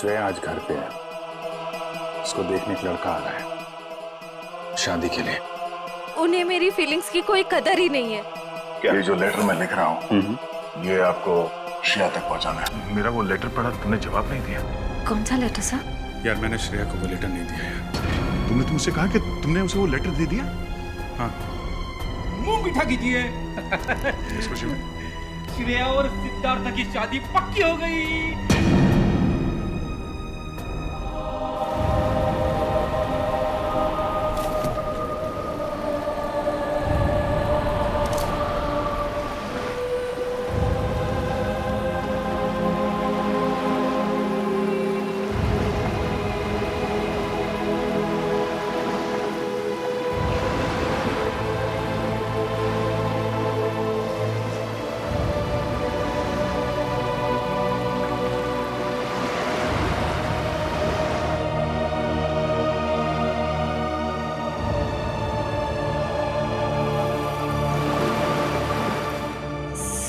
श्रेया आज घर पे है, उसको देखने एक लड़का आ रहा है शादी के लिए। उन्हें मेरी फीलिंग्स की कोई कदर ही नहीं है। क्या? ये जो लेटर मैं लिख रहा हूँ ये आपको श्रेया तक पहुँचाना है। मेरा वो लेटर पढ़ा, तुमने जवाब नहीं दिया। कौन सा लेटर सर? यार मैंने श्रेया को वो लेटर नहीं दिया यार। तुमने तुमसे कहा कि तुमने उसे वो लेटर दे दिया? हाँ। मुंह मीठा कीजिए। इस खुशी में श्रेया और सिद्धार्थ की शादी पक्की हो गई।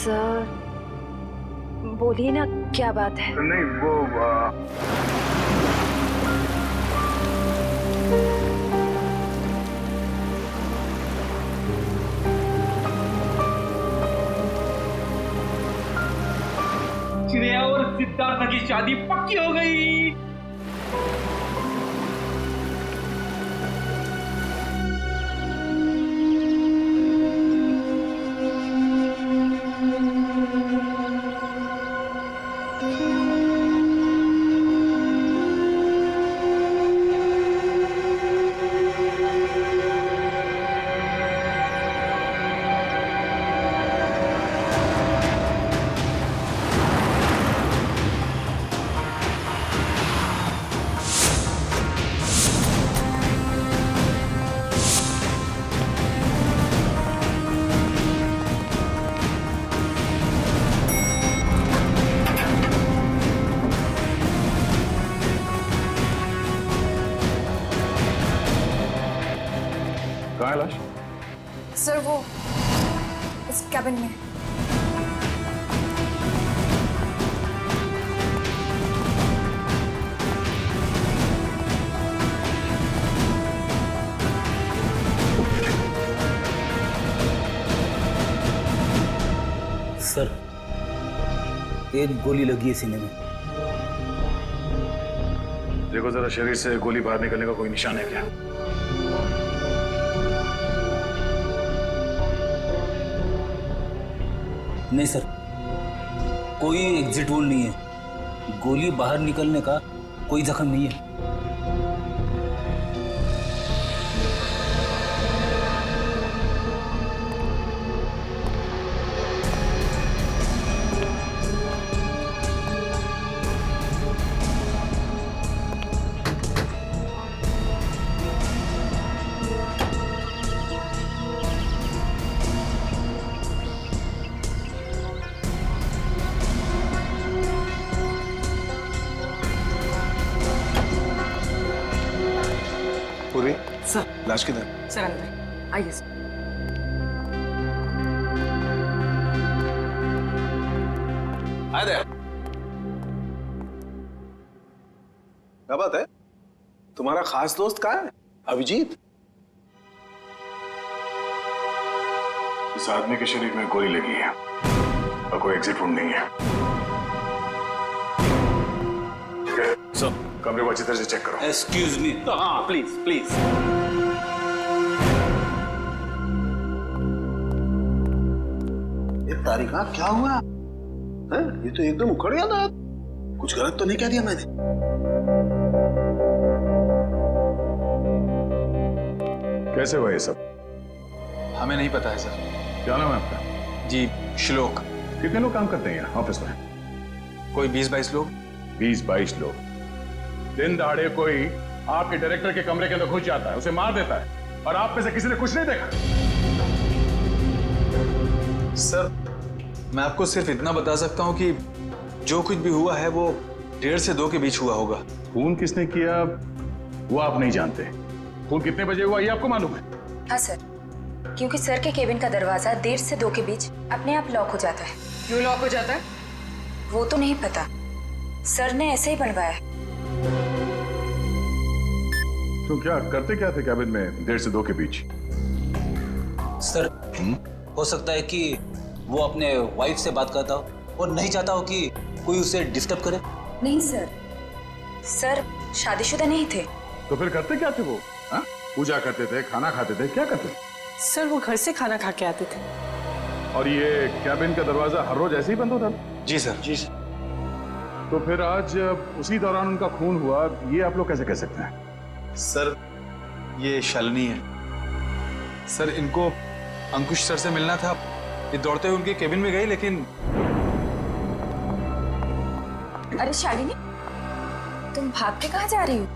सर बोलिए ना, क्या बात है? नहीं वो श्रेया और सिद्धार्थ की शादी पक्की हो गई। कहाँ है लाश? सर वो इस कैबिन में। सर एक गोली लगी है सीने में। देखो जरा शरीर से गोली बाहर निकलने का कोई निशान है क्या? नहीं सर, कोई एग्जिट वोल नहीं है। गोली बाहर निकलने का कोई जख्म नहीं है। पूरी सर। लाश किधर? सर अंदर आइए सर। क्या बात है? तुम्हारा खास दोस्त कहाँ है? अभिजीत? इस आदमी के शरीर में गोली लगी है और कोई एग्जिट रूम नहीं है। ठीक है सब कमरे को अच्छी तरह से चेक करो। Excuse me. हाँ प्लीज प्लीज। ये तारिका क्या हुआ है? ये तो एकदम उखड़ गया था। कुछ गलत तो नहीं कह दिया मैंने? कैसे हुआ ये सब? हमें नहीं पता है सर। क्या नाम है आपका? जी श्लोक। कितने लोग काम करते हैं यहाँ ऑफिस में? कोई 20-22 लोग। 20-22 लोग। दिन दहाड़े कोई आपके डायरेक्टर के कमरे के अंदर घुस जाता है, उसे मार देता है और आप में से किसी ने कुछ नहीं देखा? सर मैं आपको सिर्फ इतना बता सकता हूँ कि जो कुछ भी हुआ है वो 1:30 से 2 के बीच हुआ होगा। खून किसने किया वो आप नहीं जानते। खून कितने बजे हुआ ये आपको मालूम है? हाँ सर, क्योंकि सर के केबिन का दरवाजा 1:30 से 2 के बीच अपने आप लॉक हो जाता है। क्यों लॉक हो जाता है? वो तो नहीं पता, सर ने ऐसे ही बनवाया है। तो क्या करते क्या थे कैबिन में 1:30 से 2 के बीच? सर हो सकता है कि वो अपने वाइफ से बात करता हो और नहीं चाहता हो कि कोई उसे डिस्टर्ब करे। नहीं सर, सर शादीशुदा नहीं थे। तो फिर करते क्या थे वो? हाँ? पूजा करते थे, खाना खाते थे, क्या करते थे? सर वो घर से खाना खा के आते थे। और ये कैबिन का दरवाजा हर रोज ऐसे ही बंद होता था? जी सर। जी सर। तो फिर आज उसी दौरान उनका खून हुआ, ये आप लोग कैसे कह सकते हैं? सर ये शालिनी है। सर इनको अंकुश सर से मिलना था, ये दौड़ते हुए उनके केबिन में गए, लेकिन अरे शालिनी, तुम भाग के कहाँ जा रही हो?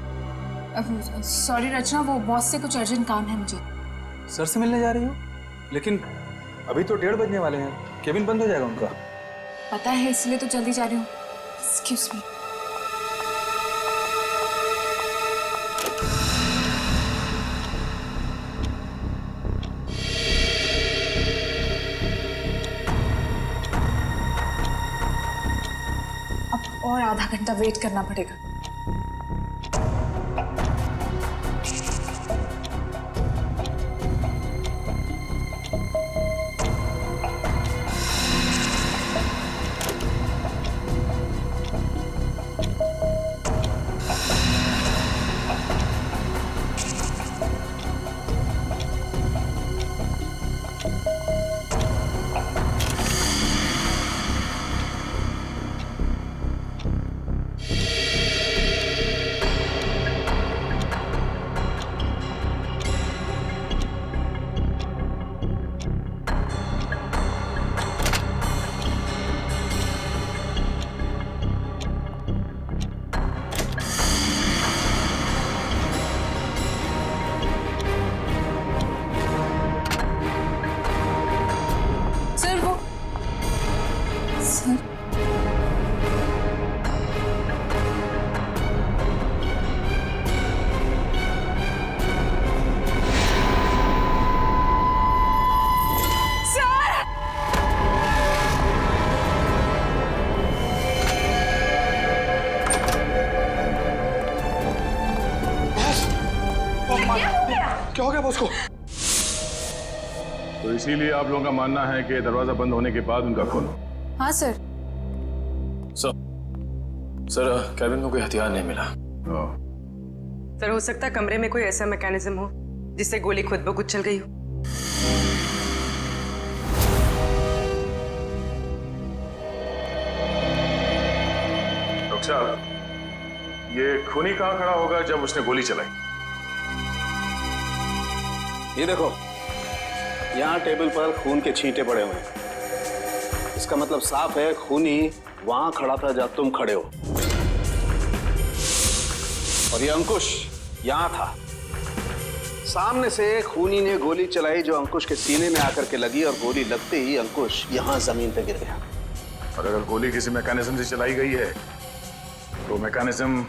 सॉरी रचना, वो बॉस से कुछ अर्जेंट काम है मुझे। सर से मिलने जा रही हो? लेकिन अभी तो 1:30 बजने वाले हैं, केबिन बंद हो जाएगा उनका। पता है, इसलिए तो जल्दी जा रही हूँ। Excuse me. अब और आधा घंटा वेट करना पड़ेगा। क्या हो गया बॉस को? तो इसीलिए आप लोगों का मानना है कि दरवाजा बंद होने के बाद उनका खून? हाँ सर। सर कैबिन में कोई हथियार नहीं मिला। सर हो सकता है कमरे में कोई ऐसा मैकेनिज्म हो जिससे गोली खुद ब खुद चल गई हो। डॉक्टर साहब, ये खूनी कहाँ खड़ा होगा जब उसने गोली चलाई? ये देखो, यहाँ टेबल पर खून के छींटे पड़े हुए हैं। इसका मतलब साफ है, खूनी वहां खड़ा था जब तुम खड़े हो। और ये अंकुश यहाँ था। सामने से खूनी ने गोली चलाई जो अंकुश के सीने में आकर के लगी, और गोली लगते ही अंकुश यहाँ जमीन पे गिर गया। और अगर गोली किसी मैकेनिज्म से चलाई गई है तो मैकेनिज्म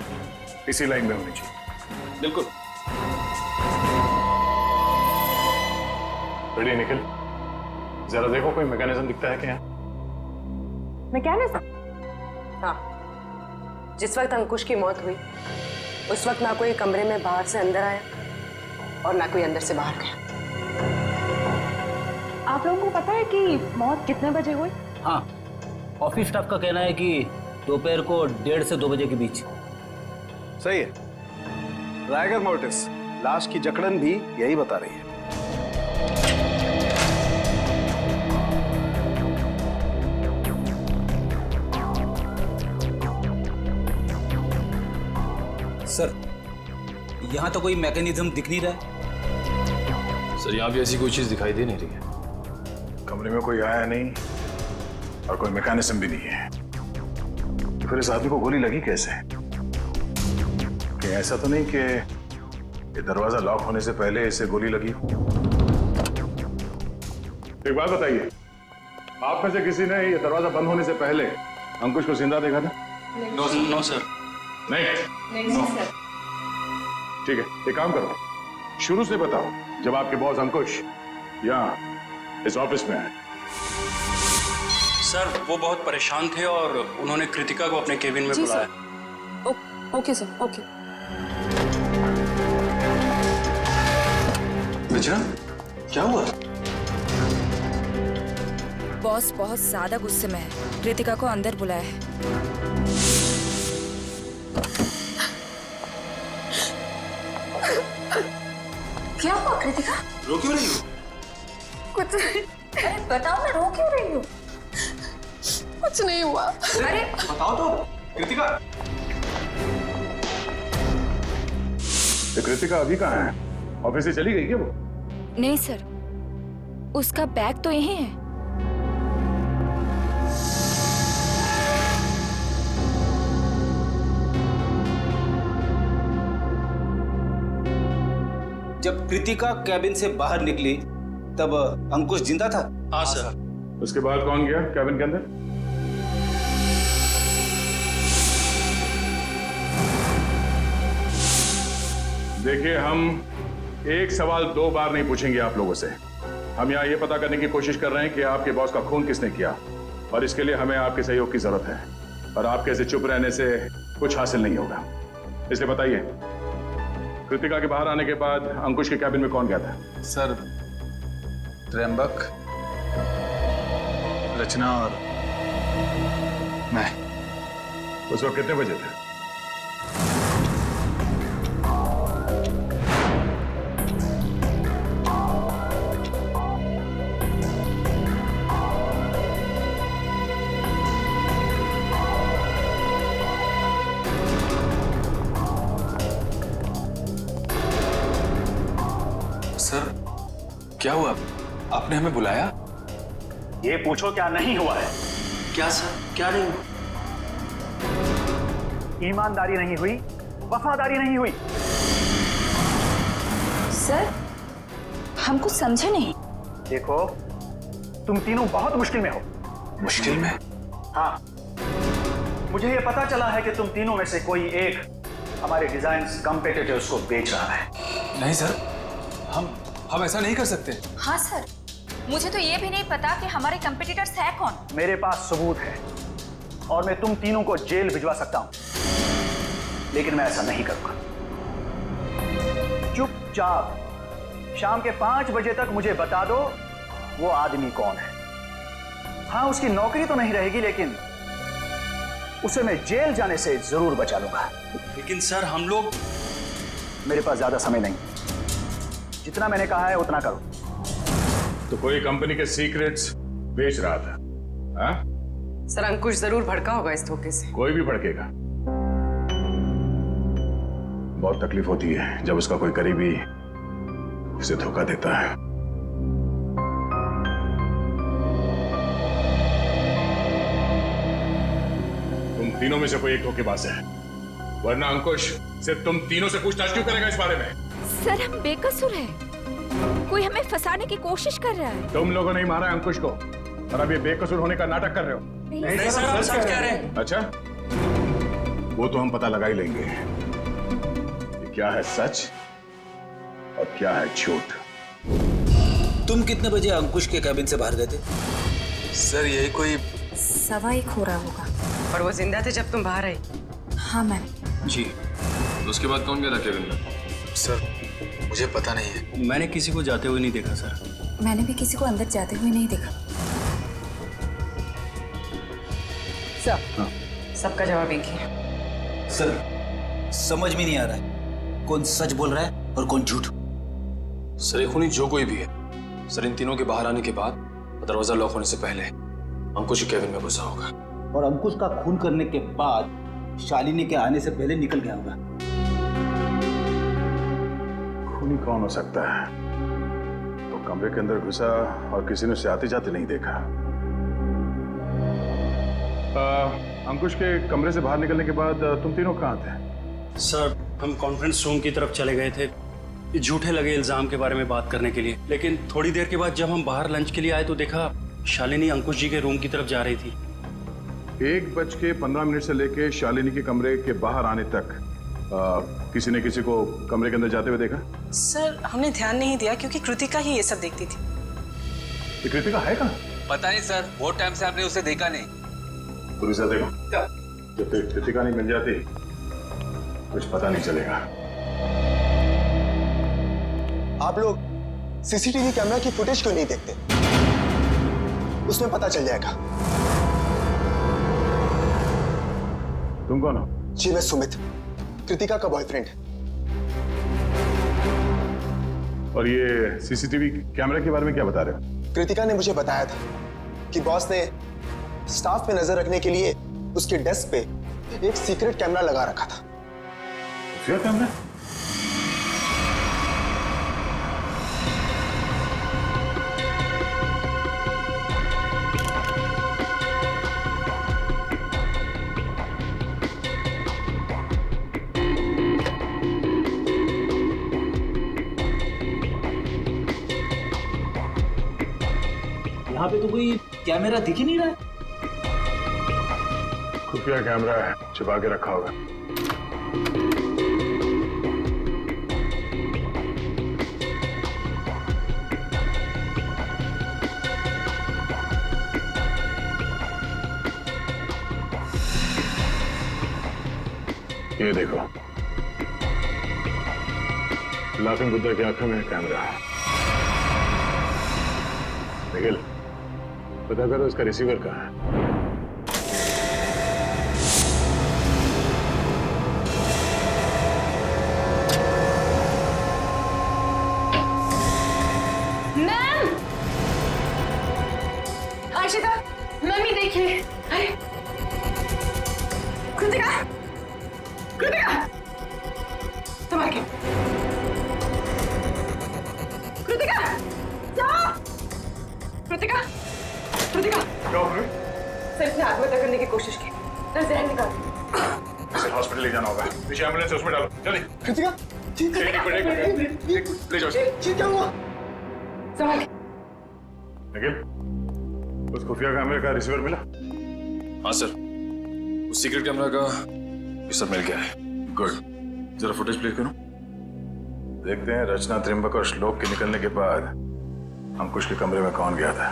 इसी लाइन में होनी चाहिए। बिल्कुल। रेडी निखिल, जरा देखो कोई मैकेनिज्म दिखता है क्या? मैकेनिज्म? हाँ, जिस वक्त अंकुश की मौत हुई उस वक्त ना कोई कमरे में बाहर से अंदर आया और ना कोई अंदर से बाहर गया। आप लोगों को पता है कि मौत कितने बजे हुई? हाँ, ऑफिस स्टाफ का कहना है कि दोपहर को 1:30 से 2 बजे के बीच। सही है। रायगर मोर्टिस लाश की जकड़न भी यही बता रही है। सर यहाँ तो कोई मैकेनिज्म दिख नहीं रहा है। सर यहाँ भी ऐसी कोई चीज दिखाई दे नहीं रही है। कमरे में कोई आया नहीं और कोई मैकेनिज्म भी नहीं है, तो फिर इस आदमी को गोली लगी कैसे? कि ऐसा तो नहीं कि ये दरवाजा लॉक होने से पहले इसे गोली लगी? एक बात बताइए, आप में से किसी ने ये दरवाजा बंद होने से पहले अंकुश को जिंदा देखा था? No sir. नहीं सर। ठीक है, एक काम करो, शुरू से बताओ जब आपके बॉस अंकुश यहाँ इस ऑफिस में आए। सर वो बहुत परेशान थे और उन्होंने कृतिका को अपने केबिन में बुलाया। Okay sir, okay. रचना, क्या हुआ? बॉस बहुत ज्यादा गुस्से में है, कृतिका को अंदर बुलाया है। क्या हुआ कृतिका? रो क्यों रही हो? कुछ नहीं। अरे बताओ ना, रो क्यों रही हो? कुछ नहीं हुआ। अरे बताओ तो कृतिका। तो कृतिका अभी कहाँ है? ऑफिस से चली गई क्या वो? नहीं सर, उसका बैग तो यहीं है। जब कृतिका कैबिन से बाहर निकली तब अंकुश जिंदा था? हाँ सर। उसके बाद कौन गया कैबिन के अंदर? देखिए, हम एक सवाल 2 बार नहीं पूछेंगे आप लोगों से। हम यहाँ ये पता करने की कोशिश कर रहे हैं कि आपके बॉस का खून किसने किया, और इसके लिए हमें आपके सहयोग की जरूरत है। और आपके ऐसे चुप रहने से कुछ हासिल नहीं होगा। इसलिए बताइए, कृतिका के बाहर आने के बाद अंकुश के कैबिन में कौन गया था? सर, त्र्यंबक, रचना और मैं। उस वक्त कितने बजे थे? सर, क्या हुआ? आपने हमें बुलाया? ये पूछो क्या नहीं हुआ है? क्या सर, क्या नहीं हुआ? ईमानदारी नहीं हुई, वफादारी नहीं हुई। सर, हम कुछ समझे नहीं। देखो, तुम तीनों बहुत मुश्किल में हो। मुश्किल में? हाँ, मुझे ये पता चला है कि तुम तीनों में से कोई एक हमारे डिजाइन कॉम्पिटिटर्स को बेच रहा है। नहीं सर, हम ऐसा नहीं कर सकते। हाँ सर, मुझे तो ये भी नहीं पता कि हमारे कंपटीटर्स है कौन। मेरे पास सबूत है और मैं तुम तीनों को जेल भिजवा सकता हूं, लेकिन मैं ऐसा नहीं करूंगा। चुपचाप शाम के 5 बजे तक मुझे बता दो वो आदमी कौन है। हाँ, उसकी नौकरी तो नहीं रहेगी, लेकिन उसे मैं जेल जाने से जरूर बचा लूंगा। लेकिन सर, हम लोग... मेरे पास ज्यादा समय नहीं, जितना मैंने कहा है उतना करो। तो कोई कंपनी के सीक्रेट्स बेच रहा था? हाँ? सर, अंकुश जरूर भड़का होगा इस धोखे से। कोई भी भड़केगा। बहुत तकलीफ होती है जब उसका कोई करीबी उसे धोखा देता है। तुम तीनों में से कोई एक धोखेबाज है, वरना अंकुश सिर्फ तुम तीनों से पूछताछ क्यों करेगा इस बारे में? सर, हम बेकसूर हैं। कोई हमें फंसाने की कोशिश कर रहा है। तुम लोगों ने ही मारा अंकुश को, और अब ये बेकसूर होने का नाटक कर रहे हो। नहीं सर, हम सच कह रहे हैं। अच्छा, वो तो हम पता लगा ही लेंगे कि क्या है सच और क्या है झूठ। तुम कितने बजे अंकुश के कैबिन से बाहर गए थे? सर, यही कोई 1:15 हो रहा होगा। और वो जिंदा थे जब तुम बाहर आई? हाँ मैम। जी। तो उसके बाद कौन गया था कैबिन में? सर, मुझे पता नहीं है। मैंने किसी को जाते हुए नहीं देखा सर। मैंने भी किसी को अंदर जाते हुए नहीं देखा। सर, सबका जवाब एक ही है। सर, समझ में नहीं आ रहा है कौन सच बोल रहा है और कौन झूठ। सर, ये खूनी जो कोई भी है, सर इन तीनों के बाहर आने के बाद दरवाजा लॉक होने से पहले अंकुश के कैबिन में घुसा होगा। और अंकुश का खून करने के बाद शालिनी के आने से पहले निकल गया होगा। खूनी कौन हो सकता है? तो कमरे के अंदर घुसा और किसी ने उसे आते जाते नहीं देखा। अंकुश के कमरे से बाहर निकलने के बाद तुम तीनों कहाँ थे? सर, हम कॉन्फ्रेंस रूम की तरफ चले गए थे ये झूठे लगे इल्जाम के बारे में बात करने के लिए। लेकिन थोड़ी देर के बाद जब हम बाहर लंच के लिए आए तो देखा शालिनी अंकुश जी के रूम की तरफ जा रही थी। 1:15 से लेके शालिनी के कमरे के बाहर आने तक किसी ने किसी को कमरे के अंदर जाते हुए देखा? सर, हमने ध्यान नहीं दिया क्योंकि कृतिका ही ये सब देखती थी। ये कृतिका है कहाँ? पता नहीं सर, बहुत टाइम से आपने उसे देखा नहीं। पुलिस देखो, जब तक कृतिका नहीं मिल जाती कुछ पता नहीं चलेगा। आप लोग सीसीटीवी कैमरा की फुटेज क्यों नहीं देखते? उसमें पता चल जाएगा। तुम कौन हो? जी मैं सुमित, कृतिका का बॉयफ्रेंड। और ये सीसीटीवी कैमरा के बारे में क्या बता रहे हो? कृतिका ने मुझे बताया था कि बॉस ने स्टाफ पे नजर रखने के लिए उसके डेस्क पे एक सीक्रेट कैमरा लगा रखा था। क्या कैमरा? यहाँ पे तो कोई कैमरा दिख ही नहीं रहा है। खुफिया कैमरा है, छिपा के रखा होगा। ये देखो, लाफिंग बुद्धा की आंखों में कैमरा है। निखिल, पता करो इसका रिसीवर कहाँ है। मैम, आशिता, मम्मी देखिए। अरे कृतिका, कृतिका, संभाल के। कृतिका, जाओ। कृतिका, कृतिका। क्या हो गया? सर इसने आत्महत्या करने की कोशिश की। सर जहर निकाल। इसे हॉस्पिटल ले जाना होगा। पीछे एम्बुलेंस है, उसमें डालो जल्दी। कृतिका, ठीक है। एक मिनट, ले जाओ। ठीक क्या हुआ? संभाल के। निखिल, उस खुफिया कैमरे का रिसीवर मिला? हाँ सर, उस सीक्रेट कैमरा का ये सब मिल गया है। गुड, जरा फुटेज प्ले करो। देखते हैं रचना, त्रिंबक और श्लोक के निकलने के बाद अंकुश के कमरे में कौन गया था।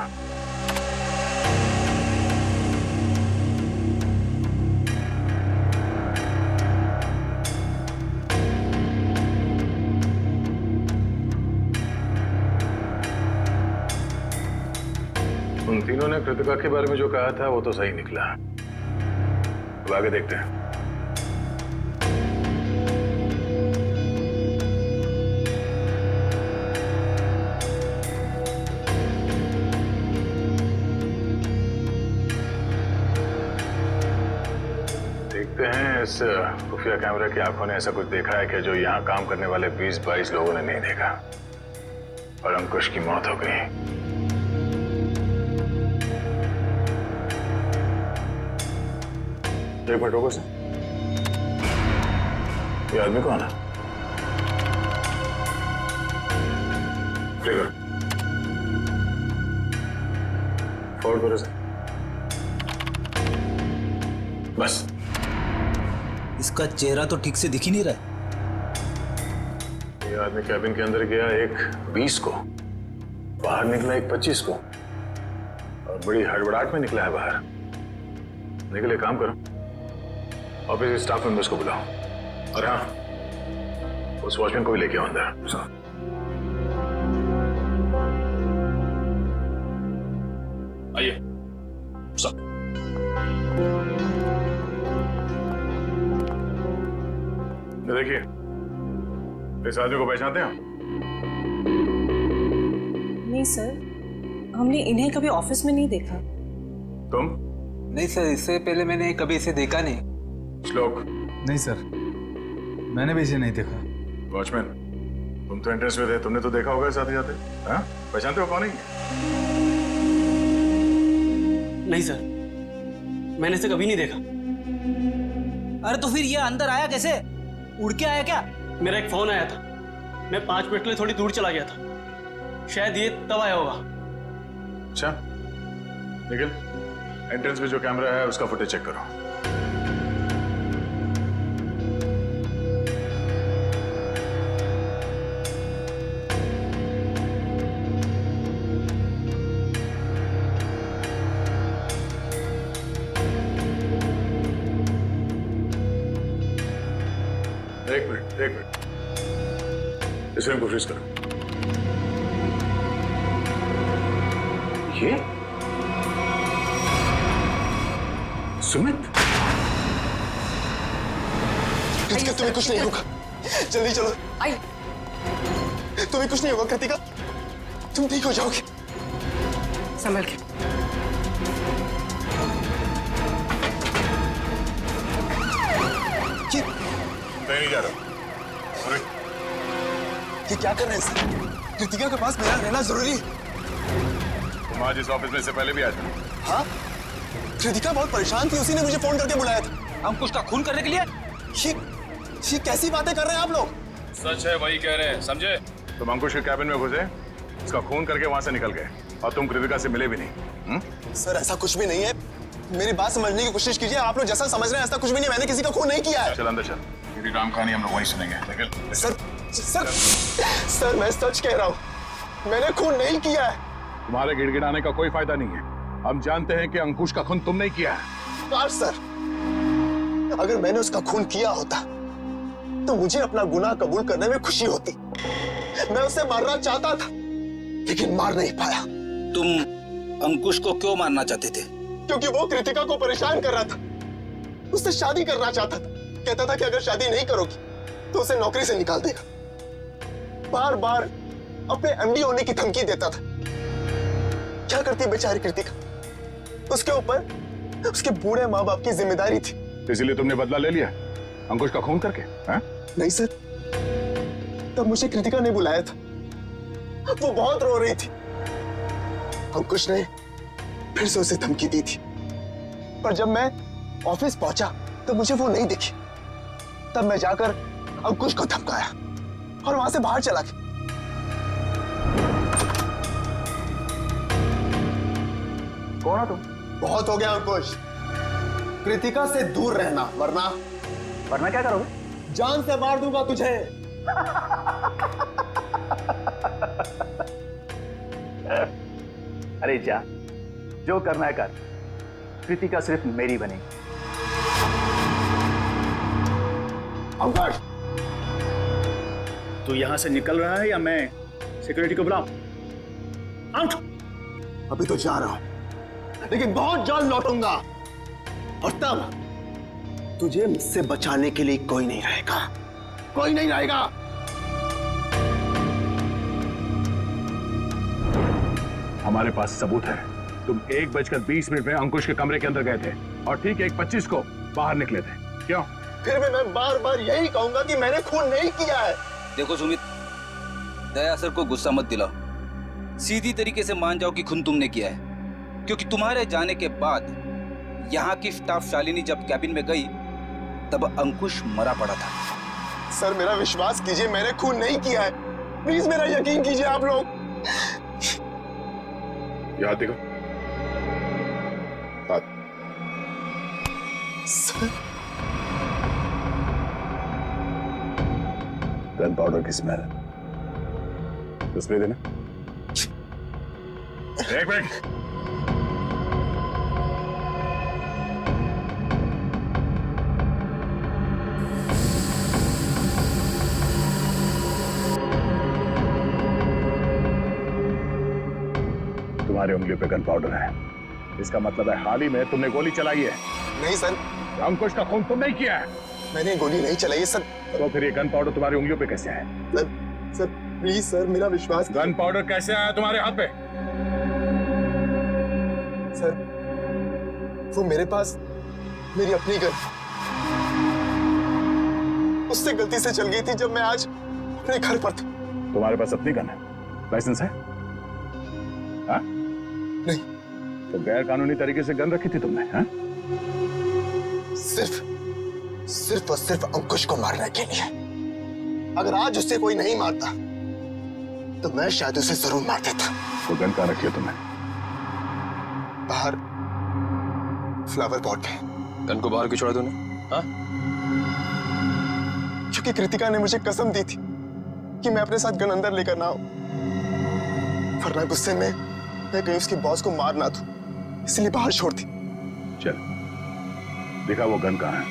उन तीनों ने कृतिका के बारे में जो कहा था वो तो सही निकला। अब आगे देखते हैं। देखते हैं इस खुफिया कैमरा की आंखों ने ऐसा कुछ देखा है कि जो यहाँ काम करने वाले 20-22 लोगों ने नहीं देखा, और अंकुश की मौत हो गई। एक मिनट रुको सर, ये आदमी कौन है? फॉरवर्ड करो सर। बस इसका चेहरा तो ठीक से दिख ही नहीं रहा है। ये आदमी कैबिन के अंदर गया एक 20 को, बाहर निकला एक 25 को, और बड़ी हड़बड़ाहट में निकला है बाहर। निकल, एक काम करो, ऑफिस के स्टाफ मेंबर्स को बुलाओ, और हाँ, उस वॉचमैन को भी लेके आओ अंदर। आइए सब। देखिए, इस आदमी को पहचानते हैं आप? नहीं सर, हमने इन्हें कभी ऑफिस में नहीं देखा। तुम? नहीं सर, इससे पहले मैंने कभी इसे देखा नहीं। श्लोक? नहीं सर, मैंने भी इसे नहीं देखा। वॉचमैन, तुम तो एंट्रेंस में थे, तुमने तो देखा होगा साथ ही जाते। हाँ, पहचानते हो कौन है? नहीं सर, मैंने इसे कभी नहीं देखा। अरे तो फिर ये अंदर आया कैसे? उड़ के आया क्या? मेरा एक फोन आया था, मैं 5 मिनट के लिए थोड़ी दूर चला गया था, शायद ये तब आया होगा। अच्छा, निखिल, एंट्रेंस में जो कैमरा है उसका फुटेज चेक करो। एक मिनट इस रूम को फ्रीज करो। ये सुमित, कृतिका तुम्हें कुछ नहीं होगा, जल्दी चलो। आई तुम्हें कुछ नहीं होगा कृतिका, तुम ठीक हो जाओगे। संभल के। मैं नहीं जा रहा। अरे ये क्या कर रहे हैं सर? कृतिका के पास मेरा रहना जरूरी है। तुम आज इस ऑफिस में से पहले भी आए थे? हाँ, कृतिका बहुत परेशान थी, उसी ने मुझे फोन करके बुलाया था। अंकुश का खून करने के लिए? ये कैसी बातें कर रहे हैं आप लोग? सच है, वही कह रहे हैं, समझे? तुम अंकुश के कैबिन में घुसे, उसका खून करके वहां से निकल गए और तुम कृतिका से मिले भी नहीं। सर ऐसा कुछ भी नहीं है, मेरी बात समझने की कोशिश कीजिए। आप लोग जैसा समझ रहे हैं ऐसा कुछ भी नहीं, मैंने किसी का खून नहीं किया है। चल अंदर चल, मेरी राम कहानी हम लोग वहीं सुनेंगे। निकल। सर मैं सच कह रहा हूँ, मैंने खून नहीं किया है। तुम्हारे गिड़गिड़ाने का कोई फायदा नहीं है, हम जानते हैं कि अंकुश का खून तुम नहीं किया है। काश सर, अगर मैंने उसका खून किया होता तो मुझे अपना गुनाह कबूल करने में खुशी होती। मैं उसे मारना चाहता था लेकिन मार नहीं पाया। तुम अंकुश को क्यों मारना चाहते थे? क्योंकि वो कृतिका को परेशान कर रहा था, उससे शादी करना चाहता था। कहता था कि अगर शादी नहीं करोगी तो उसे नौकरी से निकाल देगा। बार बार अपने एमडी होने की धमकी देता था। क्या करती बेचारी कृतिका, उसके ऊपर उसके बूढ़े माँ बाप की जिम्मेदारी थी। इसलिए तुमने बदला ले लिया अंकुश का खून करके? नहीं सर, तब मुझे कृतिका ने बुलाया था, वो बहुत रो रही थी। अंकुश ने फिर से उसे धमकी दी थी, पर जब मैं ऑफिस पहुंचा तो मुझे वो नहीं दिखी। तब मैं जाकर अंकुश को धमकाया और वहां से बाहर चला गया। कौन हो तुम? बहुत हो गया अंकुश, कृतिका से दूर रहना, वरना क्या करोगे? जान से मार दूंगा तुझे। अरे जा, जो करना है कर, कृतिका सिर्फ मेरी बनेगी। अंकुश, तू यहां से निकल रहा है या मैं सिक्योरिटी को बुलाऊं? आउट। अभी तो जा रहा हूं, लेकिन बहुत जल्द लौटूंगा और तब तुझे मुझसे बचाने के लिए कोई नहीं रहेगा, कोई नहीं रहेगा। हमारे पास सबूत है, तुम 1:20 में अंकुश के कमरे के अंदर गए थे और ठीक 1:25 को बाहर निकले थे। क्यों? फिर भी मैं बार बार यही कहूंगा कि मैंने खून नहीं किया है। देखो सुमित, दया सर को गुस्सा मत दिलाओ, सीधी तरीके से मान जाओ कि खून तुमने किया है। क्योंकि तुम्हारे जाने के बाद यहाँ की स्टाफ शालिनी जब कैबिन में गई तब अंकुश मरा पड़ा था। सर मेरा विश्वास कीजिए, मैंने खून नहीं किया है, प्लीज मेरा यकीन कीजिए आप लोग। याद देखो। सर, गन पाउडर की स्मेल, स्प्रे देना। एक मिनट, तुम्हारी उंगलियों पे गन पाउडर है, इसका मतलब है हाल ही में तुमने गोली चलाई है। नहीं सर, अंकुश का खून तुम नहीं किया है। मैंने गोली नहीं चलाई है सर। तो फिर ये गन पाउडर तुम्हारी उंगलियों पे कैसे आया? सर प्लीज सर, मेरा विश्वास। गन पाउडर कैसे आया तुम्हारे हाथ पे? सर वो मेरे पास मेरी अपनी गन, उससे गलती से चल गई थी जब मैं आज अपने घर पर था। तुम्हारे पास अपनी गन है? लाइसेंस है? हाँ? नहीं। तो गैर कानूनी तरीके से गन रखी थी तुमने? हाँ? सिर्फ और सिर्फ अंकुश को मारने के लिए। अगर आज उससे कोई नहीं मारता तो मैं शायद उसे जरूर मार देता। तो गन कहाँ रखी है तुमने? बाहर फ्लावर पॉट में। गन को बाहर क्यों छोड़ा तूने? हाँ? क्योंकि कृतिका ने मुझे कसम दी थी कि मैं अपने साथ गन अंदर लेकर ना आऊं, वरना गुस्से में मैं कहीं उसके बॉस को मार ना दूं, इसलिए बाहर छोड़ दी। चल दिखा वो गन कहाँ है।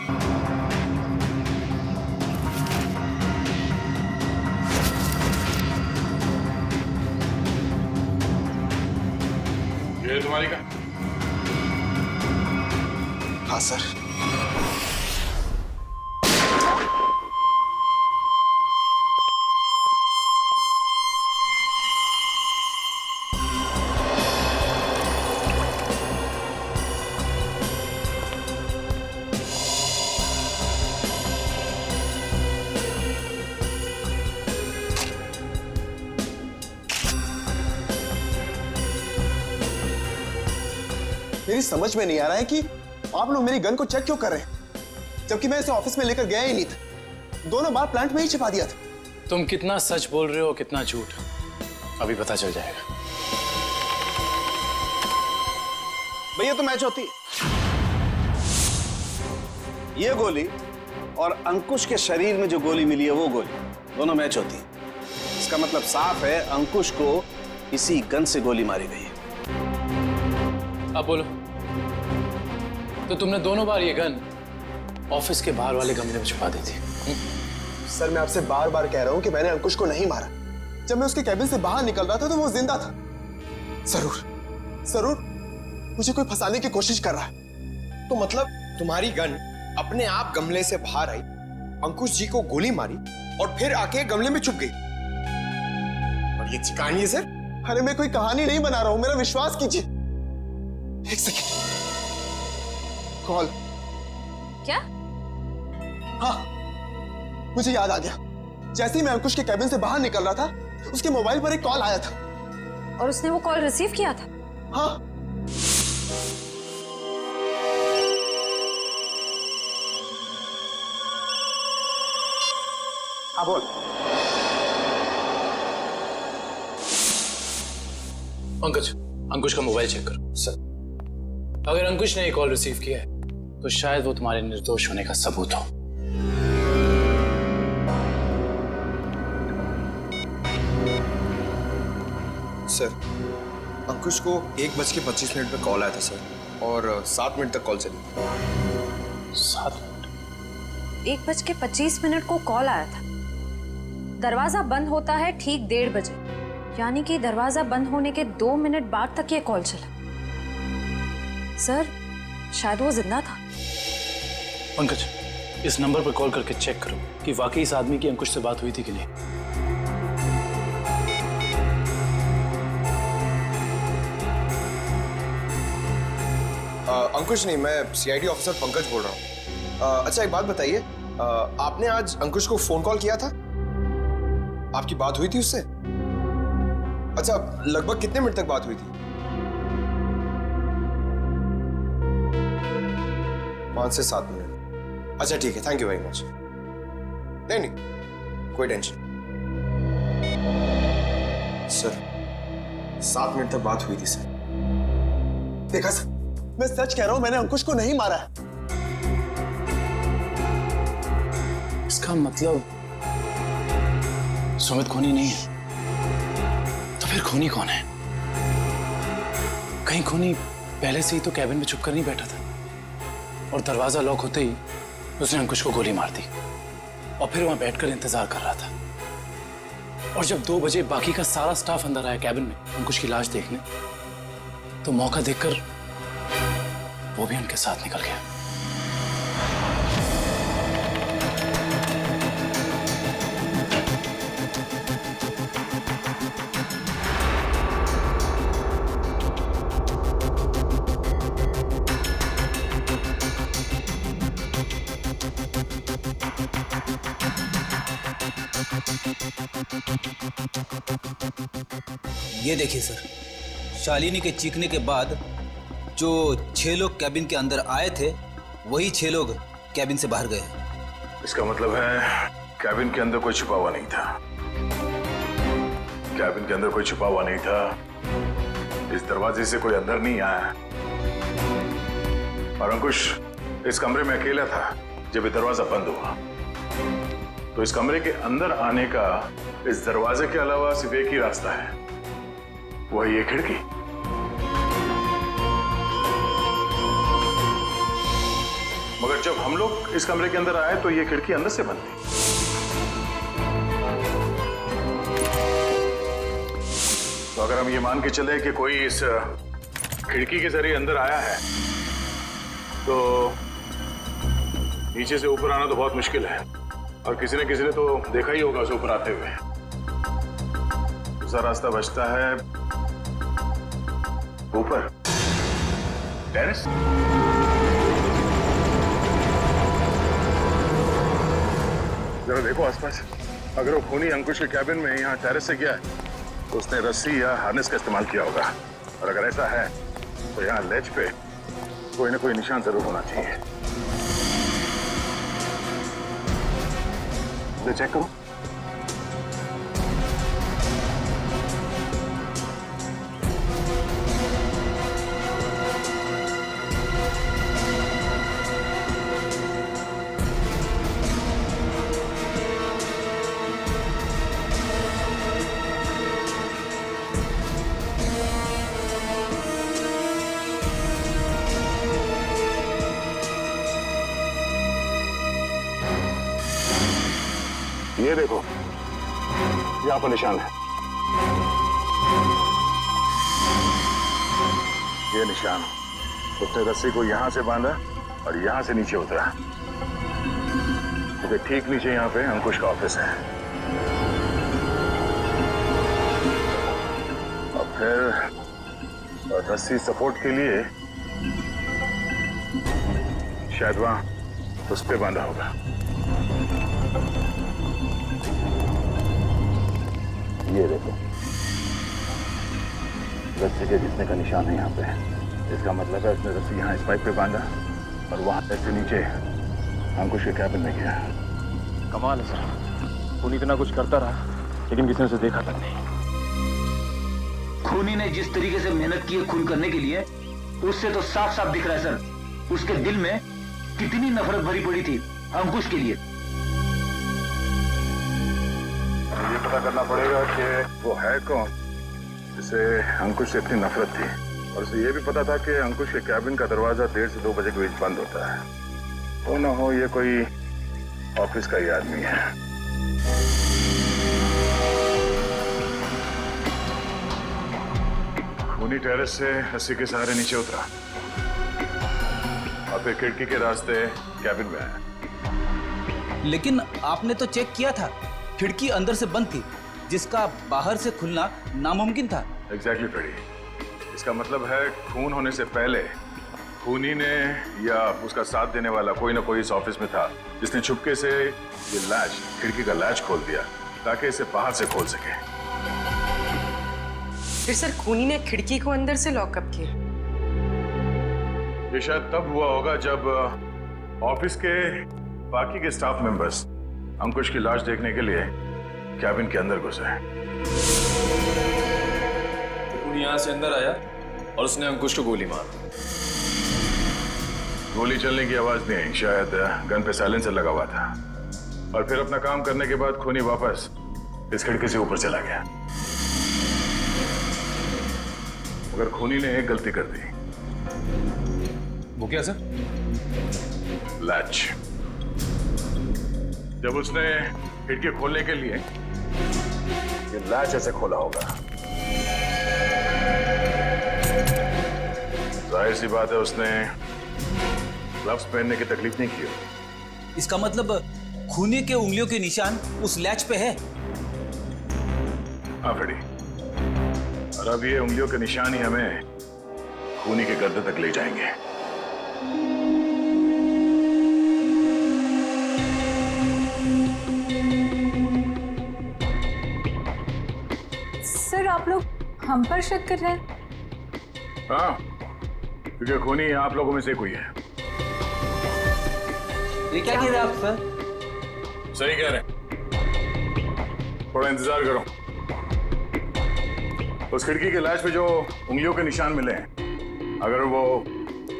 तुम्हारी का? हाँ सर। मेरी समझ में नहीं आ रहा है कि आप लोग मेरी गन को चेक क्यों कर रहे हैं, जबकि मैं इसे ऑफिस में लेकर गया ही नहीं था। दोनों बार प्लांट में ही छिपा दिया था। तुम कितना सच बोल रहे हो कितना झूठ अभी पता चल जाएगा। भैया तो मैच होती। ये गोली और अंकुश के शरीर में जो गोली मिली है वो गोली, दोनों मैच होती। इसका मतलब साफ है अंकुश को इसी गन से गोली मारी गई है। अब बोलो, तो तुमने दोनों बार ये गन ऑफिस के बाहर वाले गमले में छुपा दी थी? सर मैं आपसे बार बार कह रहा हूं कि मैंने अंकुश को नहीं मारा। जब मैं उसके कैबिन से बाहर निकल रहा था तो वो जिंदा था। जरूर मुझे कोई फंसाने की कोशिश कर रहा है। तो मतलब तुम्हारी गन अपने आप गमले से बाहर आई, अंकुश जी को गोली मारी और फिर आके गमले में छुप गई। और ये कहानी है सर? अरे मैं कोई कहानी नहीं बना रहा हूं, मेरा विश्वास कीजिए। एक सेकंड, कॉल। क्या? हाँ मुझे याद आ गया। जैसे ही मैं अंकुश के कैबिन से बाहर निकल रहा था उसके मोबाइल पर एक कॉल आया था। और उसने वो कॉल रिसीव किया था? हाँ। हाँ बोल। पंकज, अंकुश का मोबाइल चेक करो। सर, अगर अंकुश ने एक कॉल रिसीव किया है तो शायद वो तुम्हारे निर्दोष होने का सबूत हो। सर, अंकुश को 1:25 पे कॉल आया था सर, और 7 मिनट तक कॉल चली। 7 मिनट? 1:25 को कॉल आया था। दरवाजा बंद होता है ठीक 1:30 बजे, यानी कि दरवाजा बंद होने के 2 मिनट बाद तक ये कॉल चला। सर शायद वो जिंदा था। पंकज, इस नंबर पर कॉल करके चेक करो कि वाकई इस आदमी की अंकुश से बात हुई थी कि नहीं। अंकुश नहीं, मैं सीआईडी ऑफिसर पंकज बोल रहा हूँ। अच्छा एक बात बताइए, आपने आज अंकुश को फोन कॉल किया था? आपकी बात हुई थी उससे? अच्छा, लगभग कितने मिनट तक बात हुई थी? 5 से 7 मिनट। अच्छा ठीक है, थैंक यू वेरी मच। नहीं कोई टेंशन। सर 7 मिनट तक बात हुई थी सर। देखा सर, मैं सच कह रहा हूं, मैंने अंकुश को नहीं मारा है। इसका मतलब सुमित खूनी नहीं है, तो फिर खूनी कौन है? कहीं खूनी पहले से ही तो कैबिन में छुपकर नहीं बैठा था और दरवाजा लॉक होते ही उसने अंकुश को गोली मार दी और फिर वहां बैठकर इंतजार कर रहा था। और जब 2 बजे बाकी का सारा स्टाफ अंदर आया कैबिन में अंकुश की लाश देखने, तो मौका देखकर वो भी उनके साथ निकल गया। ये देखिए सर, शालिनी के चीखने के बाद जो 6 लोग कैबिन के अंदर आए थे वही 6 लोग कैबिन से बाहर गए। इसका मतलब है कैबिन के अंदर कोई छुपा हुआ नहीं था। कैबिन के अंदर कोई छुपा हुआ नहीं था। इस दरवाजे से कोई अंदर नहीं आया और अंकुश इस कमरे में अकेला था जब ये दरवाजा बंद हुआ। तो इस कमरे के अंदर आने का इस दरवाजे के अलावा सिर्फ एक ही रास्ता है, वही ये खिड़की। मगर जब हम लोग इस कमरे के अंदर आए तो ये खिड़की अंदर से बंद थी। तो अगर हम ये मान के चले कि कोई इस खिड़की के जरिए अंदर आया है तो नीचे से ऊपर आना तो बहुत मुश्किल है, और किसी ने तो देखा ही होगा उसे ऊपर आते हुए। दूसरा रास्ता बचता है ऊपर, टेरेस। जरा देखो आसपास, अगर वो खूनी अंकुश के कैबिन में यहाँ टेरेस से गया है तो उसने रस्सी या हार्नेस का इस्तेमाल किया होगा, और अगर ऐसा है तो यहाँ लेज पे कोई ना कोई निशान जरूर होना चाहिए। तो चेक करो। ये देखो, यहाँ पर निशान है। ये निशान, उसने रस्सी को यहां से बांधा और यहां से नीचे उतरा, क्योंकि ठीक नीचे यहाँ पे अंकुश का ऑफिस है। और फिर रस्सी सपोर्ट के लिए शायद वहां उस पे बांधा होगा। ये देखो, रस्सी के घिसने का निशान है यहाँ पे। इसका मतलब है उसने रस्सी यहाँ इस पाइप पे बांधा और वहां से नीचे अंकुश के कैबिन में गया। कमाल है सर, खूनी इतना कुछ करता रहा लेकिन किसी ने उसे देखा तक नहीं। खूनी ने जिस तरीके से मेहनत की है खून करने के लिए, उससे तो साफ साफ दिख रहा है सर उसके दिल में कितनी नफरत भरी पड़ी थी अंकुश के लिए। ये पता करना पड़ेगा कि वो है कौन जिसे अंकुश से इतनी नफरत थी, और उसे ये भी पता था कि अंकुश के कैबिन का दरवाजा 1:30 से 2 बजे के बीच बंद होता है। वो ना हो ये कोई ऑफिस का ही आदमी है। खूनी टेरेस से रस्सी के सहारे नीचे उतरा और फिर खिड़की के रास्ते कैबिन में आया। लेकिन आपने तो चेक किया था, खिड़की अंदर से बंद थी, जिसका बाहर से खुलना नामुमकिन था। Exactly Freddy. इसका मतलब है खून होने से पहले खूनी ने या उसका साथ देने वाला कोई ना कोई इस ऑफिस में था जिसने छुपके से ये लैच, खिड़की का लैच खोल दिया ताकि इसे बाहर से खोल सके। फिर सर खूनी ने खिड़की को अंदर से लॉकअप किया? ये शायद तब हुआ होगा जब ऑफिस के बाकी के स्टाफ मेंबर्स अंकुश की लाश देखने के लिए कैबिन के अंदर घुसे। खूनी यहाँ से अंदर आया और उसने अंकुश को गोली मारी। गोली चलने की आवाज नहीं आई, शायद गन पे साइलेंसर लगा हुआ था, और फिर अपना काम करने के बाद खूनी वापस इस खिड़की से ऊपर चला गया। मगर खूनी ने एक गलती कर दी। वो क्या सर? लैच। जब उसने खिड़की खोलने के लिए ये लैच ऐसे खोला होगा, जाहिर सी बात है उसने ग्लव्स पहनने की तकलीफ नहीं की होगी। इसका मतलब खूनी के उंगलियों के निशान उस लैच पे है। हाँ फ्रेडी, और अब ये उंगलियों के निशान ही हमें खूनी के गर्दन तक ले जाएंगे। सर आप लोग हम पर शक कर रहे हैं? हाँ, क्योंकि खूनी आप लोगों में से कोई है। ये क्या कह रहे हैं आप सर? सही कह रहे हैं, थोड़ा इंतजार करो। उस खिड़की के लैच पे जो उंगलियों के निशान मिले हैं, अगर वो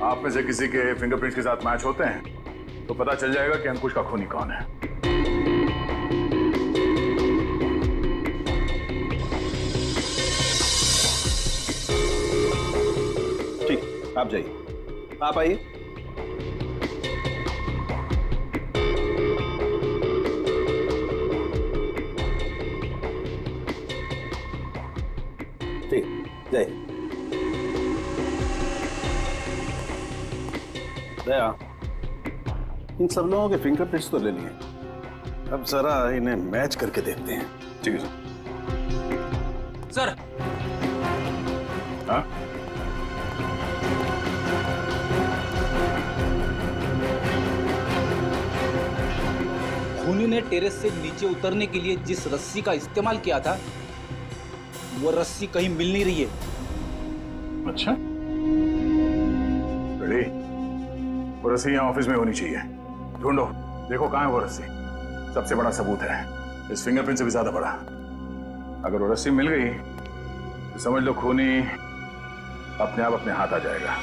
आप में से किसी के फिंगरप्रिंट्स के साथ मैच होते हैं तो पता चल जाएगा कि अंकुश का खूनी कौन है। ठीक, आप जाइए, आप आइए। ठीक, जाइए। दया, इन सब लोगों के फिंगरप्रिंट्स तो ले लिए, अब जरा इन्हें मैच करके देखते हैं। ठीक है सर। हाँ? खूनी ने टेरेस से नीचे उतरने के लिए जिस रस्सी का इस्तेमाल किया था वो रस्सी कहीं मिल नहीं रही है। अच्छा, रेडी, वो रस्सी यहाँ ऑफिस में होनी चाहिए। ढूंढो, देखो कहाँ है वो रस्सी। सबसे बड़ा सबूत है, इस फिंगरप्रिंट से भी ज्यादा बड़ा। अगर वो रस्सी मिल गई तो समझ लो खूनी अपने आप अपने हाथ आ जाएगा।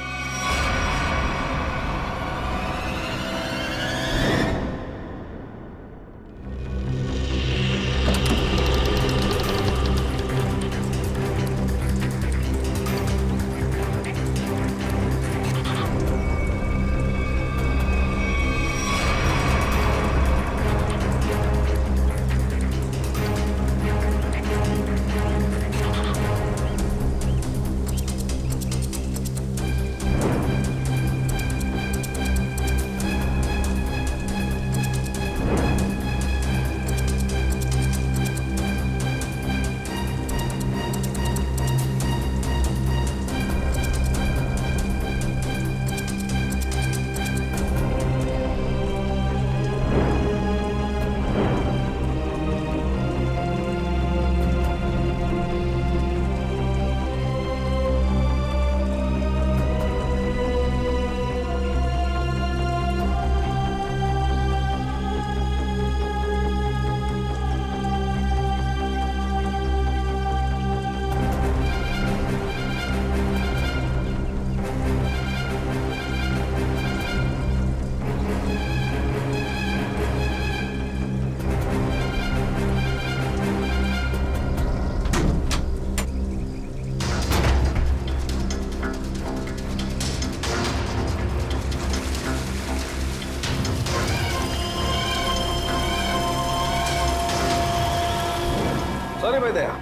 अरे भाई दया,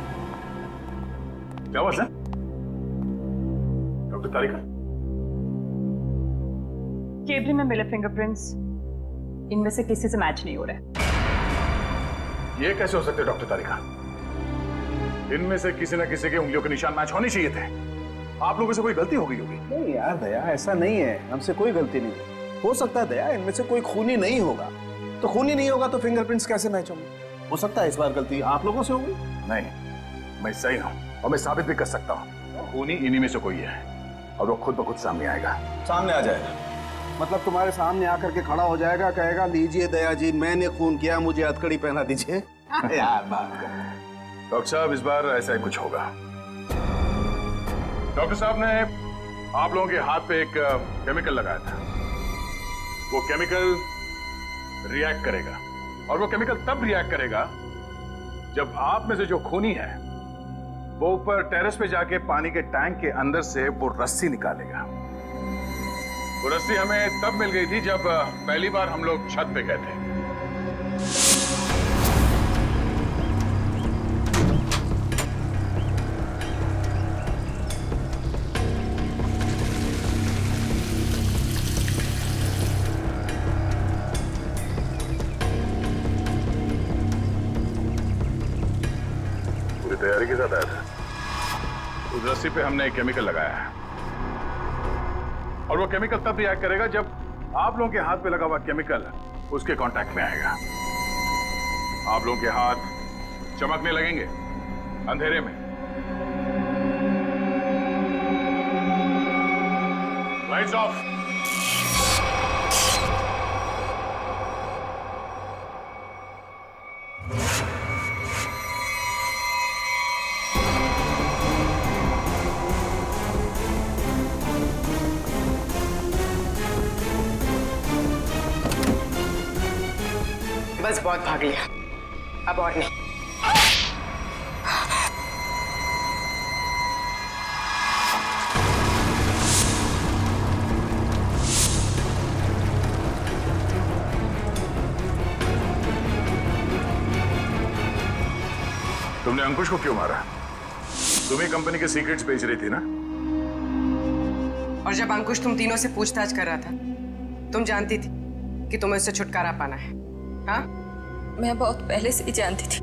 क्या बात है डॉक्टर तारिका? केबिन में मिले फिंगरप्रिंट्स इनमें से किसी से मैच नहीं हो रहे। ये कैसे हो सकते डॉक्टर तारिका? इनमें से किसी न किसी के उंगलियों के निशान मैच होने चाहिए थे। आप लोगों से कोई गलती हो गई होगी। नहीं यार दया, ऐसा नहीं है, हमसे कोई गलती नहीं। हो सकता है दया इनमें से कोई खूनी नहीं होगा, तो खूनी नहीं होगा तो फिंगरप्रिंट्स कैसे मैच होंगे? हो सकता है इस बार गलती आप लोगों से होगी। नहीं, मैं सही हूं और मैं साबित भी कर सकता हूं। खूनी इन्हीं में से कोई है और वो खुद ब खुद सामने आएगा। सामने आ जाएगा मतलब तुम्हारे सामने आकर के खड़ा हो जाएगा, कहेगा लीजिए दया जी मैंने खून किया, मुझे हथकड़ी पहना दीजिए। यार बात कर। डॉक्टर साहब इस बार ऐसा ही कुछ होगा। डॉक्टर साहब ने आप लोगों के हाथ पे एक केमिकल लगाया था। वो केमिकल रिएक्ट करेगा और वो केमिकल तब रिएक्ट करेगा जब आप में से जो खूनी है वो ऊपर टेरेस पे जाके पानी के टैंक के अंदर से वो रस्सी निकालेगा। वो रस्सी हमें तब मिल गई थी जब पहली बार हम लोग छत पे गए थे। तैयारी के साथ आया था। उस रस्सी पे हमने एक केमिकल लगाया है और वो केमिकल तब रिएक्ट करेगा जब आप लोगों के हाथ पे लगा हुआ केमिकल उसके कांटेक्ट में आएगा। आप लोगों के हाथ चमकने लगेंगे अंधेरे में। Lights off. बस बहुत भाग लिया, अब और नहीं। तुमने अंकुश को क्यों मारा? तुम ही कंपनी के सीक्रेट्स बेच रही थी ना? और जब अंकुश तुम तीनों से पूछताछ कर रहा था तुम जानती थी कि तुम्हें उससे छुटकारा पाना है? हाँ, मैं बहुत पहले से ही जानती थी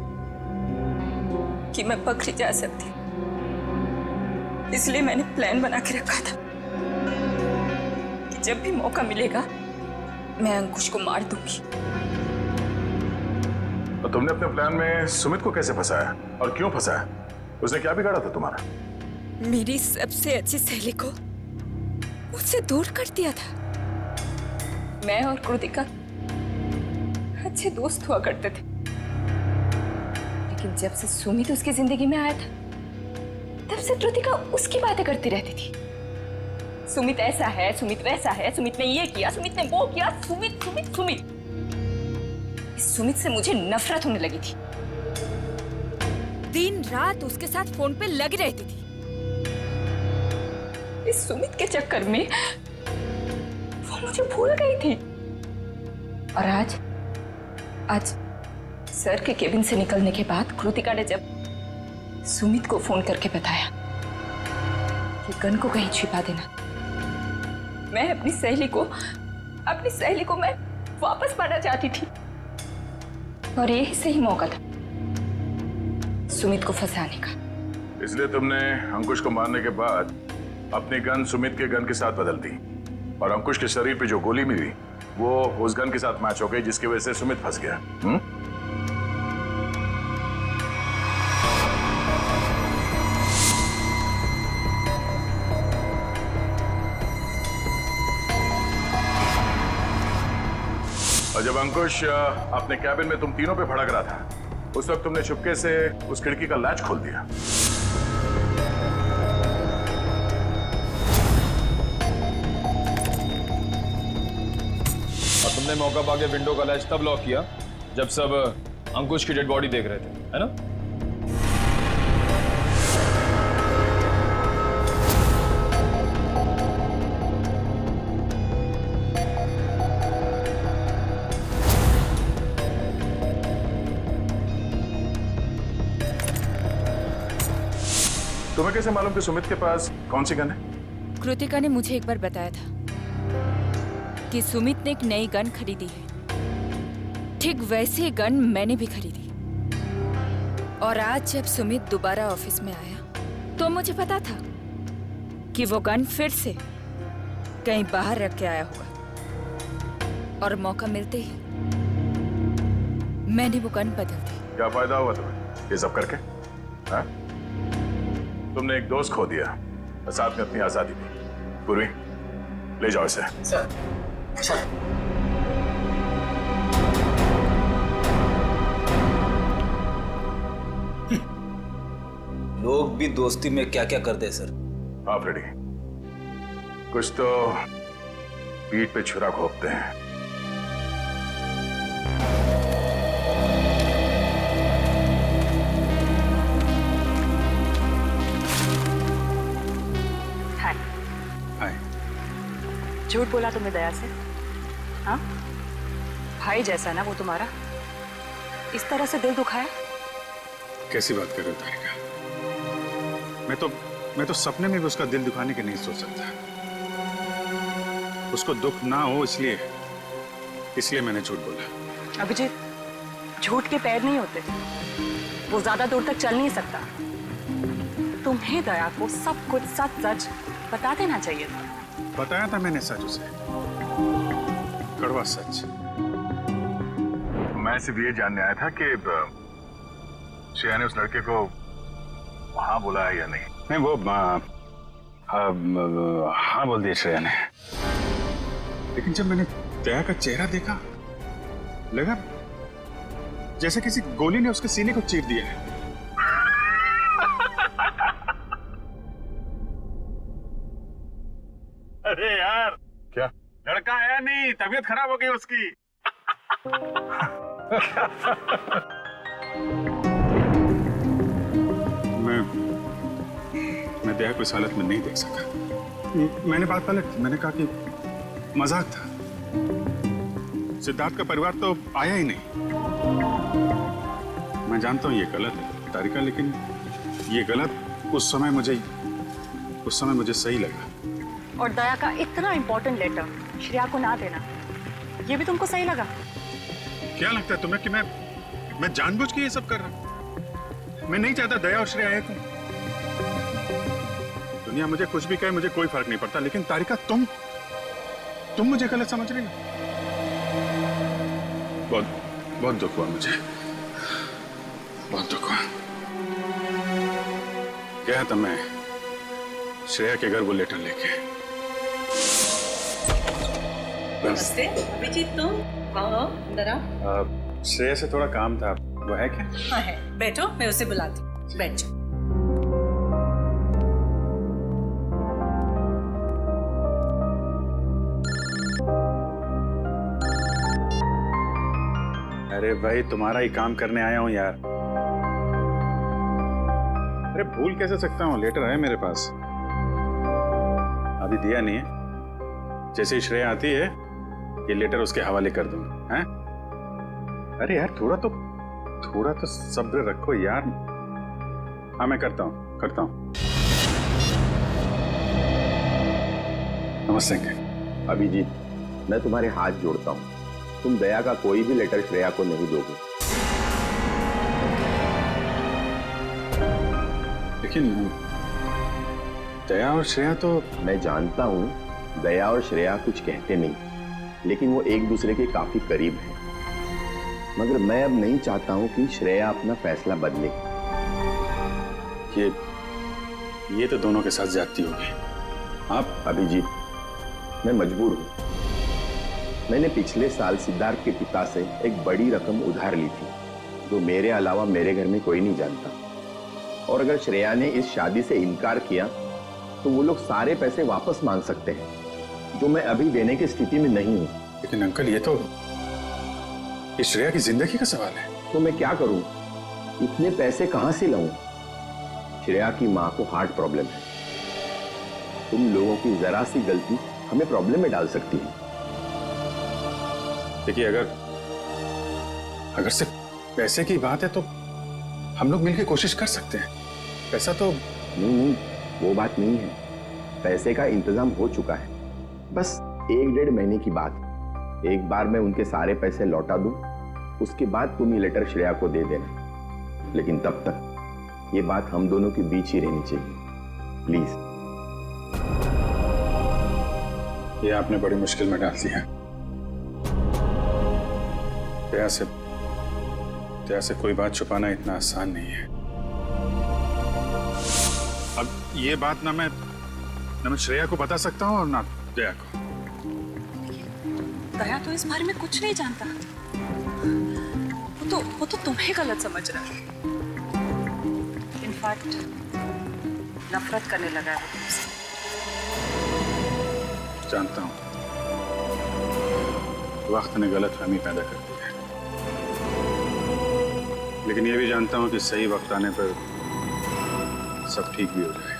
कि मैं पकड़ी जा सकती, इसलिए मैंने प्लान बना के रखा था कि जब भी मौका मिलेगा मैं अंकुश को मार दूंगी। तो तुमने अपने प्लान में सुमित को कैसे फंसाया और क्यों फंसाया? उसने क्या बिगाड़ा था तुम्हारा? मेरी सबसे अच्छी सहेली को मुझसे दूर कर दिया था। मैं और कृतिका अच्छे दोस्त हुआ करते थे, लेकिन जब से सुमित उसकी जिंदगी में आया था तब से कृतिका उसकी बातें करती रहती थी। सुमित ऐसा है, सुमित वैसा है, सुमित ने ये किया, सुमित ने वो किया, सुमित सुमित सुमित। इस सुमित से मुझे नफरत होने लगी थी। दिन रात उसके साथ फोन पे लगी रहती थी। इस सुमित के चक्कर में वो मुझे भूल गई थी। और आज सर के केबिन से निकलने के बाद कृतिका ने जब सुमित को फोन करके बताया कि गन को कहीं छिपा देना, मैं अपनी सहेली को मैं वापस पाना चाहती थी। और यही सही मौका था सुमित को फंसाने का। इसलिए तुमने अंकुश को मारने के बाद अपनी गन सुमित के गन के साथ बदल दी और अंकुश के शरीर पे जो गोली मिली वो उस गन के साथ मैच हो गई, जिसकी वजह से सुमित फंस गया। और जब अंकुश अपने कैबिन में तुम तीनों पे भड़क रहा था, उस वक्त तुमने चुपके से उस खिड़की का लैच खोल दिया। और तुमने मौका पाके विंडो का लैच तब लॉक किया जब सब अंकुश की डेड बॉडी देख रहे थे, है ना? तुम्हें कैसे मालूम कि सुमित के पास कौन सी गन है? कृतिका ने मुझे एक बार बताया था कि सुमित ने एक नई गन खरीदी है। ठीक वैसी गन मैंने भी खरीदी। और आज जब सुमित दोबारा ऑफिस में आया तो मुझे पता था कि वो गन फिर से कहीं बाहर रख के आया होगा। और मौका मिलते ही मैंने वो गन बदल दी। क्या फायदा हुआ तुम्हें ये सब करके? हाँ? तुमने एक दोस्त खो दिया और साथ में अपनी आजादी भी। पूर्वी, ले जाओ इसे। Sir, sir. लोग भी दोस्ती में क्या क्या करते हैं सर। हाँ फ्रेडी, कुछ तो पीठ पे छुरा घोंपते हैं। झूठ बोला तुमने दया से? हाँ, भाई जैसा ना वो तुम्हारा, इस तरह से दिल दुखाया? कैसी बात कर रहे हो तारिका? मैं तो सपने में भी उसका दिल दुखाने के नहीं सोच सकता। उसको दुख ना हो इसलिए मैंने झूठ बोला। अभिजीत, झूठ के पैर नहीं होते, वो ज्यादा दूर तक चल नहीं सकता। तुम्हें दया को सब कुछ सच सच बता देना चाहिए था। बताया था मैंने सच उसे, कड़वा सच। मैं सिर्फ ये जानने आया था कि श्रेया ने उस लड़के को हाँ बोला है या नहीं। नहीं, वो हाँ बोल दिया श्रेया ने। लेकिन जब मैंने दया का चेहरा देखा, लगा जैसे किसी गोली ने उसके सीने को चीर दिया है। अरे यार, क्या लड़का आया नहीं, तबीयत खराब हो गई उसकी। मैं दया को इस हालत में नहीं देख सका। मैंने बात पलट, मैंने कहा कि मजाक था। सिद्धार्थ का परिवार तो आया ही नहीं। मैं जानता हूं ये गलत है तारिका, लेकिन ये गलत उस समय मुझे सही लगा। और दया का इतना इंपॉर्टेंट लेटर श्रेया को ना देना ये भी तुमको सही लगा? क्या लगता है तुम्हें कि मैं जानबूझ के ये सब कर रहा हूं? मैं नहीं चाहता दया और श्रेया एक हो। दुनिया मुझे कुछ भी कहे, मुझे कोई फर्क नहीं पड़ता, लेकिन तारिका तुम मुझे गलत समझ रही हो। बहुत दुख हुआ मुझे, बहुत दुख हुआ। गया था मैं श्रेया के घर वो लेटर लेके। नमस्ते अभिजीत, तुम आओ अंदर आओ। श्रेया से थोड़ा काम था, वो है क्या? हाँ है, बैठो, मैं उसे बुलाती हूँ, बैठ जाओ। अरे भाई, तुम्हारा ही काम करने आया हूँ यार। अरे भूल कैसे सकता हूँ, लेटर है मेरे पास, अभी दिया नहीं है। जैसे ही श्रेया आती है ये लेटर उसके हवाले कर दूंगा। हैं? अरे यार थोड़ा तो सब्र रखो यार। हाँ मैं करता हूँ। नमस्ते अंकल। अभिजीत, मैं तुम्हारे हाथ जोड़ता हूँ, तुम दया का कोई भी लेटर श्रेया को नहीं दोगे। लेकिन दया और श्रेया तो... मैं जानता हूँ दया और श्रेया कुछ कहते नहीं, लेकिन वो एक दूसरे के काफी करीब हैं। मगर मैं अब नहीं चाहता हूँ कि श्रेया अपना फैसला बदले। ये तो दोनों के साथ ज्यादती होगी। आप अभिजीत, मैं मजबूर हूँ। मैंने पिछले साल सिद्धार्थ के पिता से एक बड़ी रकम उधार ली थी, जो मेरे अलावा मेरे घर में कोई नहीं जानता। और अगर श्रेया ने इस शादी से इनकार किया तो वो लोग सारे पैसे वापस मांग सकते हैं, जो मैं अभी देने की स्थिति में नहीं हूँ। लेकिन अंकल ये तो श्रेया की जिंदगी का सवाल है। तो मैं क्या करूँ? इतने पैसे कहाँ से लाऊं? श्रेया की माँ को हार्ट प्रॉब्लम है। तुम लोगों की जरा सी गलती हमें प्रॉब्लम में डाल सकती है। देखिए, अगर सिर्फ पैसे की बात है तो हम लोग मिलकर कोशिश कर सकते हैं। पैसा तो... नहीं, वो बात नहीं है। पैसे का इंतजाम हो चुका है, बस 1-1.5 महीने की बात। एक बार मैं उनके सारे पैसे लौटा दूं, उसके बाद तुम ये लेटर श्रेया को दे देना। लेकिन तब तक ये बात हम दोनों के बीच ही रहनी चाहिए, प्लीज। ये आपने बड़ी मुश्किल में डाल दिया। दया से कोई बात छुपाना इतना आसान नहीं है। अब ये बात ना मैं श्रेया को बता सकता हूँ और ना दया को। दया तो इस बारे में कुछ नहीं जानता। वो तो तुम्हें गलत समझ रहा है। इनफैक्ट नफरत करने लगा है वो तुमसे। जानता हूँ, वक्त ने गलतफहमी पैदा कर दी है, लेकिन ये भी जानता हूँ कि सही वक्त आने पर सब ठीक भी हो जाए।